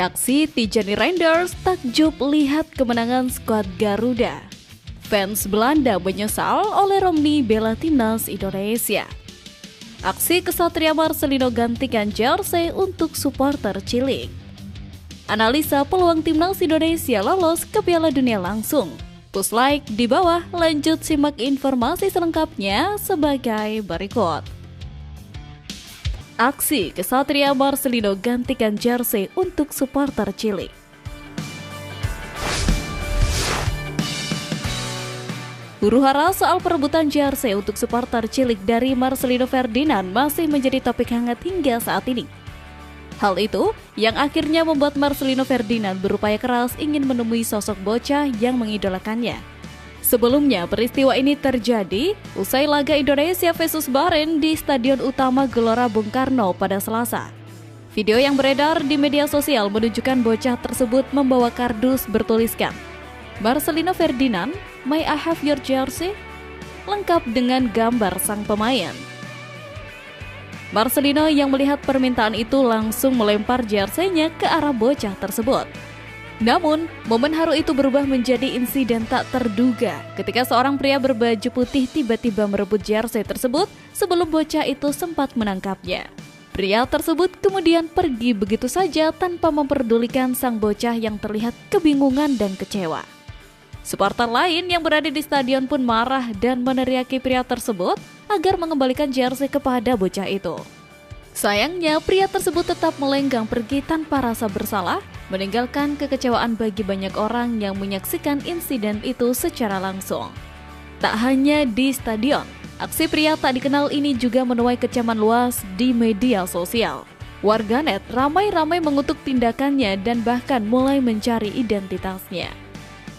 Reaksi Tijani Reinders takjub lihat kemenangan skuad Garuda. Fans Belanda menyesal oleh Romney bela timnas Indonesia. Aksi kesatria Marcelino gantikan jersey untuk supporter cilik. Analisa peluang timnas Indonesia lolos ke Piala Dunia langsung. Push like di bawah, lanjut simak informasi selengkapnya sebagai berikut. Aksi kesatria Marcelino gantikan jersey untuk supporter cilik. Huru-hara soal perebutan jersey untuk supporter cilik dari Marcelino Ferdinand masih menjadi topik hangat hingga saat ini. Hal itu yang akhirnya membuat Marcelino Ferdinand berupaya keras ingin menemui sosok bocah yang mengidolakannya. Sebelumnya, peristiwa ini terjadi usai laga Indonesia vs Bahrain di Stadion Utama Gelora Bung Karno pada Selasa. Video yang beredar di media sosial menunjukkan bocah tersebut membawa kardus bertuliskan, "Marcelino Ferdinand, may I have your jersey?" lengkap dengan gambar sang pemain. Marcelino yang melihat permintaan itu langsung melempar jersey-nya ke arah bocah tersebut. Namun, momen haru itu berubah menjadi insiden tak terduga ketika seorang pria berbaju putih tiba-tiba merebut jersey tersebut sebelum bocah itu sempat menangkapnya. Pria tersebut kemudian pergi begitu saja tanpa memperdulikan sang bocah yang terlihat kebingungan dan kecewa. Supporter lain yang berada di stadion pun marah dan meneriaki pria tersebut agar mengembalikan jersey kepada bocah itu. Sayangnya, pria tersebut tetap melenggang pergi tanpa rasa bersalah, meninggalkan kekecewaan bagi banyak orang yang menyaksikan insiden itu secara langsung. Tak hanya di stadion, aksi pria tak dikenal ini juga menuai kecaman luas di media sosial. Warganet ramai-ramai mengutuk tindakannya dan bahkan mulai mencari identitasnya.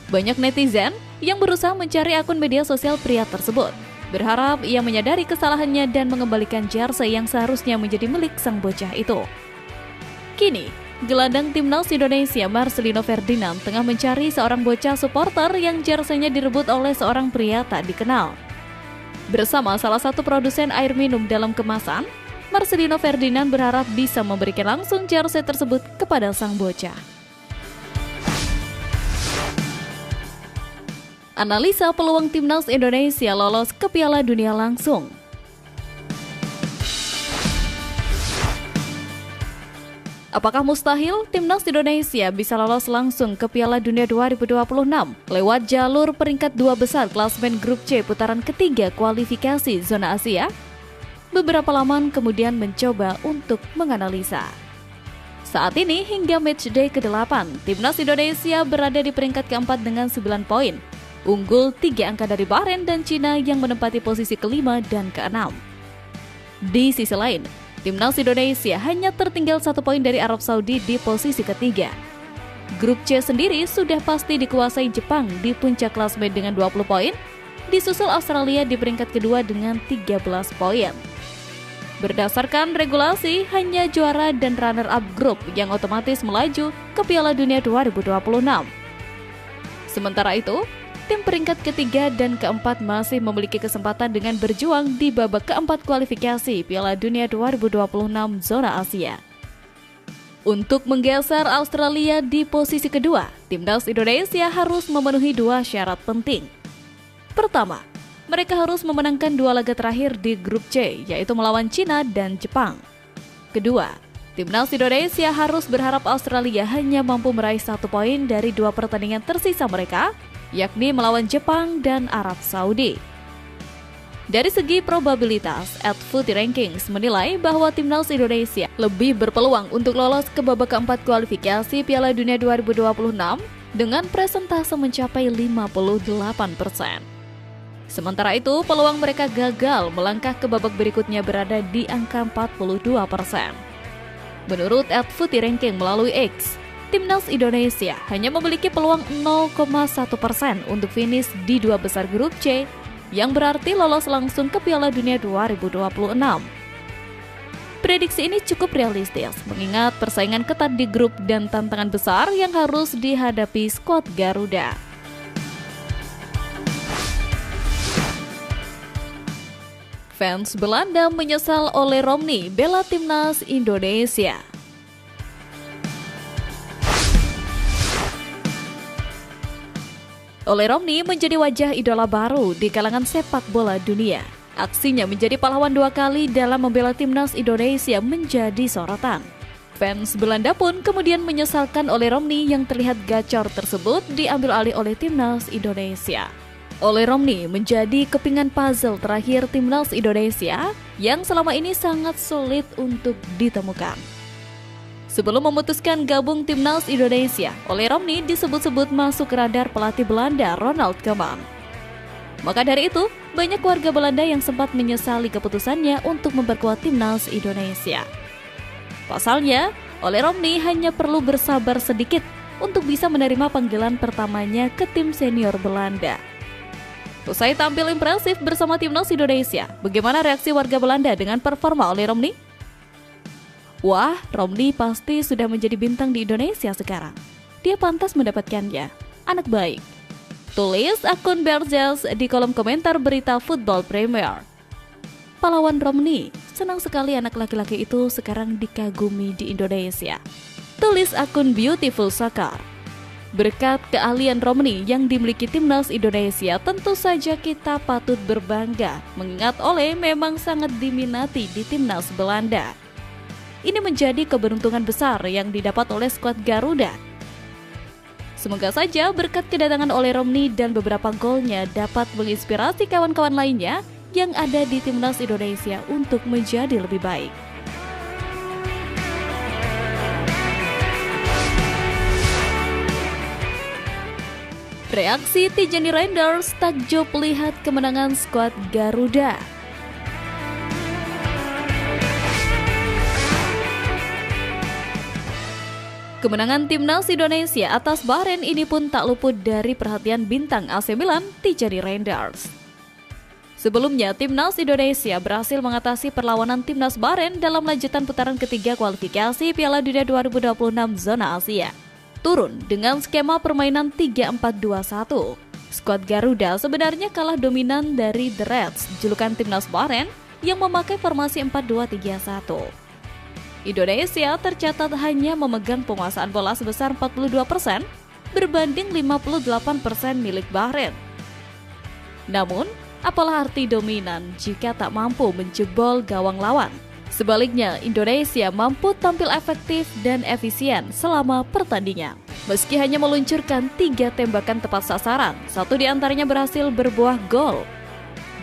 Banyak netizen yang berusaha mencari akun media sosial pria tersebut, berharap ia menyadari kesalahannya dan mengembalikan jersey yang seharusnya menjadi milik sang bocah itu. Kini, gelandang timnas Indonesia Marcelino Ferdinand tengah mencari seorang bocah supporter yang jersey-nya direbut oleh seorang pria tak dikenal. Bersama salah satu produsen air minum dalam kemasan, Marcelino Ferdinand berharap bisa memberikan langsung jersey tersebut kepada sang bocah. Analisa peluang timnas Indonesia lolos ke Piala Dunia langsung. Apakah mustahil timnas Indonesia bisa lolos langsung ke Piala Dunia 2026 lewat jalur peringkat 2 besar klasemen grup C putaran ketiga kualifikasi zona Asia? Beberapa laman kemudian mencoba untuk menganalisa. Saat ini hingga matchday ke-8, timnas Indonesia berada di peringkat keempat dengan 9 poin. Unggul 3 angka dari Bahrain dan Cina yang menempati posisi kelima dan keenam. Di sisi lain, timnas Indonesia hanya tertinggal 1 poin dari Arab Saudi di posisi ketiga. Grup C sendiri sudah pasti dikuasai Jepang di puncak klasemen dengan 20 poin, disusul Australia di peringkat kedua dengan 13 poin. Berdasarkan regulasi, hanya juara dan runner-up grup yang otomatis melaju ke Piala Dunia 2026. Sementara itu, tim peringkat ketiga dan keempat masih memiliki kesempatan dengan berjuang di babak keempat kualifikasi Piala Dunia 2026 zona Asia. Untuk menggeser Australia di posisi kedua, timnas Indonesia harus memenuhi 2 syarat penting. Pertama, mereka harus memenangkan 2 laga terakhir di grup C, yaitu melawan Cina dan Jepang. Kedua, timnas Indonesia harus berharap Australia hanya mampu meraih 1 poin dari 2 pertandingan tersisa mereka, yakni melawan Jepang dan Arab Saudi. Dari segi probabilitas, @FootyRankings menilai bahwa timnas Indonesia lebih berpeluang untuk lolos ke babak keempat kualifikasi Piala Dunia 2026 dengan persentase mencapai 58%. Sementara itu, peluang mereka gagal melangkah ke babak berikutnya berada di angka 42%. Menurut @FootyRanking melalui X, timnas Indonesia hanya memiliki peluang 0,1% untuk finish di 2 besar grup C, yang berarti lolos langsung ke Piala Dunia 2026. Prediksi ini cukup realistis, mengingat persaingan ketat di grup dan tantangan besar yang harus dihadapi skuad Garuda. Fans Belanda menyesal oleh Romney bela timnas Indonesia. Ole Romni menjadi wajah idola baru di kalangan sepak bola dunia. Aksinya menjadi pahlawan 2 kali dalam membela timnas Indonesia menjadi sorotan. Fans Belanda pun kemudian menyesalkan Ole Romni yang terlihat gacor tersebut diambil alih oleh timnas Indonesia. Ole Romni menjadi kepingan puzzle terakhir timnas Indonesia yang selama ini sangat sulit untuk ditemukan. Sebelum memutuskan gabung timnas Indonesia, Ole Romni disebut-sebut masuk radar pelatih Belanda Ronald Koeman. Maka dari itu, banyak warga Belanda yang sempat menyesali keputusannya untuk memperkuat timnas Indonesia. Pasalnya, Ole Romni hanya perlu bersabar sedikit untuk bisa menerima panggilan pertamanya ke tim senior Belanda. Usai tampil impresif bersama timnas Indonesia, bagaimana reaksi warga Belanda dengan performa Ole Romni? Wah, Romni pasti sudah menjadi bintang di Indonesia sekarang. Dia pantas mendapatkannya. Anak baik. Tulis akun Berjels di kolom komentar berita Football Premier. Pahlawan Romni, senang sekali anak laki-laki itu sekarang dikagumi di Indonesia. Tulis akun Beautiful Soccer. Berkat keahlian Romni yang dimiliki timnas Indonesia, tentu saja kita patut berbangga mengingat Ole memang sangat diminati di timnas Belanda. Ini menjadi keberuntungan besar yang didapat oleh skuad Garuda. Semoga saja berkat kedatangan Ole Romni dan beberapa golnya dapat menginspirasi kawan-kawan lainnya yang ada di timnas Indonesia untuk menjadi lebih baik. Reaksi Tijani Reinders takjub lihat kemenangan skuad Garuda. Kemenangan timnas Indonesia atas Bahrain ini pun tak luput dari perhatian bintang AC Milan, Tijani Reinders. Sebelumnya, timnas Indonesia berhasil mengatasi perlawanan timnas Bahrain dalam lanjutan putaran ketiga kualifikasi Piala Dunia 2026 zona Asia. Turun dengan skema permainan 3-4-2-1. Skuad Garuda sebenarnya kalah dominan dari The Reds, julukan timnas Bahrain yang memakai formasi 4-2-3-1. Indonesia tercatat hanya memegang penguasaan bola sebesar 42% berbanding 58% milik Bahrain. Namun, apalah arti dominan jika tak mampu menjebol gawang lawan? Sebaliknya, Indonesia mampu tampil efektif dan efisien selama pertandingan. Meski hanya meluncurkan 3 tembakan tepat sasaran, 1 diantaranya berhasil berbuah gol.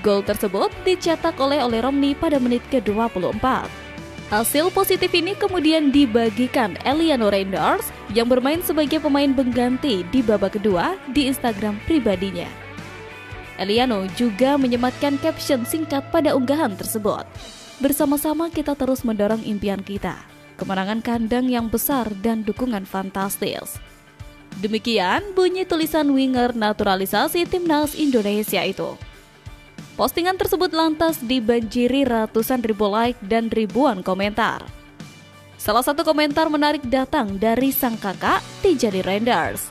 Gol tersebut dicetak oleh Ole Romni pada menit ke-24. Hasil positif ini kemudian dibagikan Eliano Reinders yang bermain sebagai pemain pengganti di babak kedua di Instagram pribadinya. Eliano juga menyematkan caption singkat pada unggahan tersebut. Bersama-sama kita terus mendorong impian kita, kemenangan kandang yang besar dan dukungan fantastis. Demikian bunyi tulisan winger naturalisasi timnas Indonesia itu. Postingan tersebut lantas dibanjiri ratusan ribu like dan ribuan komentar. Salah satu komentar menarik datang dari sang kakak, Tijani Reinders.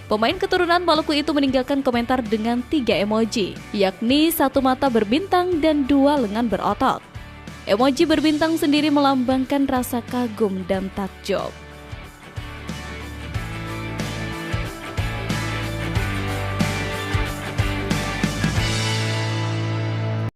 Pemain keturunan Maluku itu meninggalkan komentar dengan 3 emoji, yakni 1 mata berbintang dan 2 lengan berotot. Emoji berbintang sendiri melambangkan rasa kagum dan takjub.